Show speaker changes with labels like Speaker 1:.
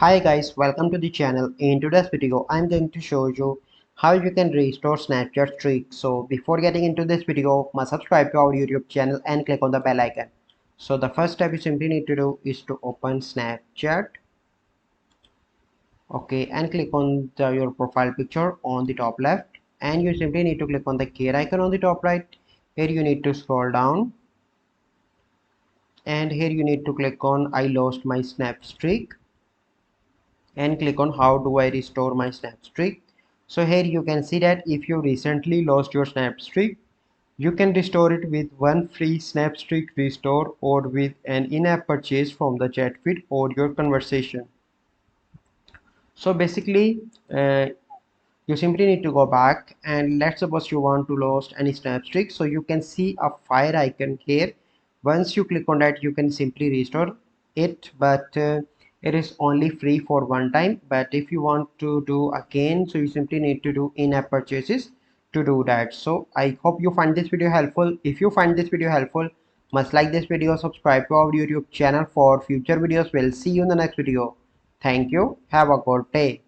Speaker 1: Hi guys, welcome to the channel. In today's video, I'm going to show you how you can restore Snapchat streak. So before getting into this video, must subscribe to our YouTube channel and click on the bell icon. So the first step you simply need to do is to open Snapchat. Okay, and click on your profile picture on the top left. And you simply need to click on the gear icon on the top right. Here you need to scroll down. And here you need to click on I lost my snap streak. And click on how do I restore my snap streak. So here you can see that if you recently lost your snap streak, you can restore it with one free snap streak restore or with an in-app purchase from the chat feed or your conversation. So basically you simply need to go back, and let's suppose you want to lost any snap streak. So you can see a fire icon here. Once you click on that, you can simply restore it, but it is only free for one time. But if you want to do again, so you simply need to do in-app purchases to do that. So I hope you find this video helpful. If you find this video helpful, must like this video, subscribe to our YouTube channel for future videos. We'll see you in the next video. Thank you. Have a good day.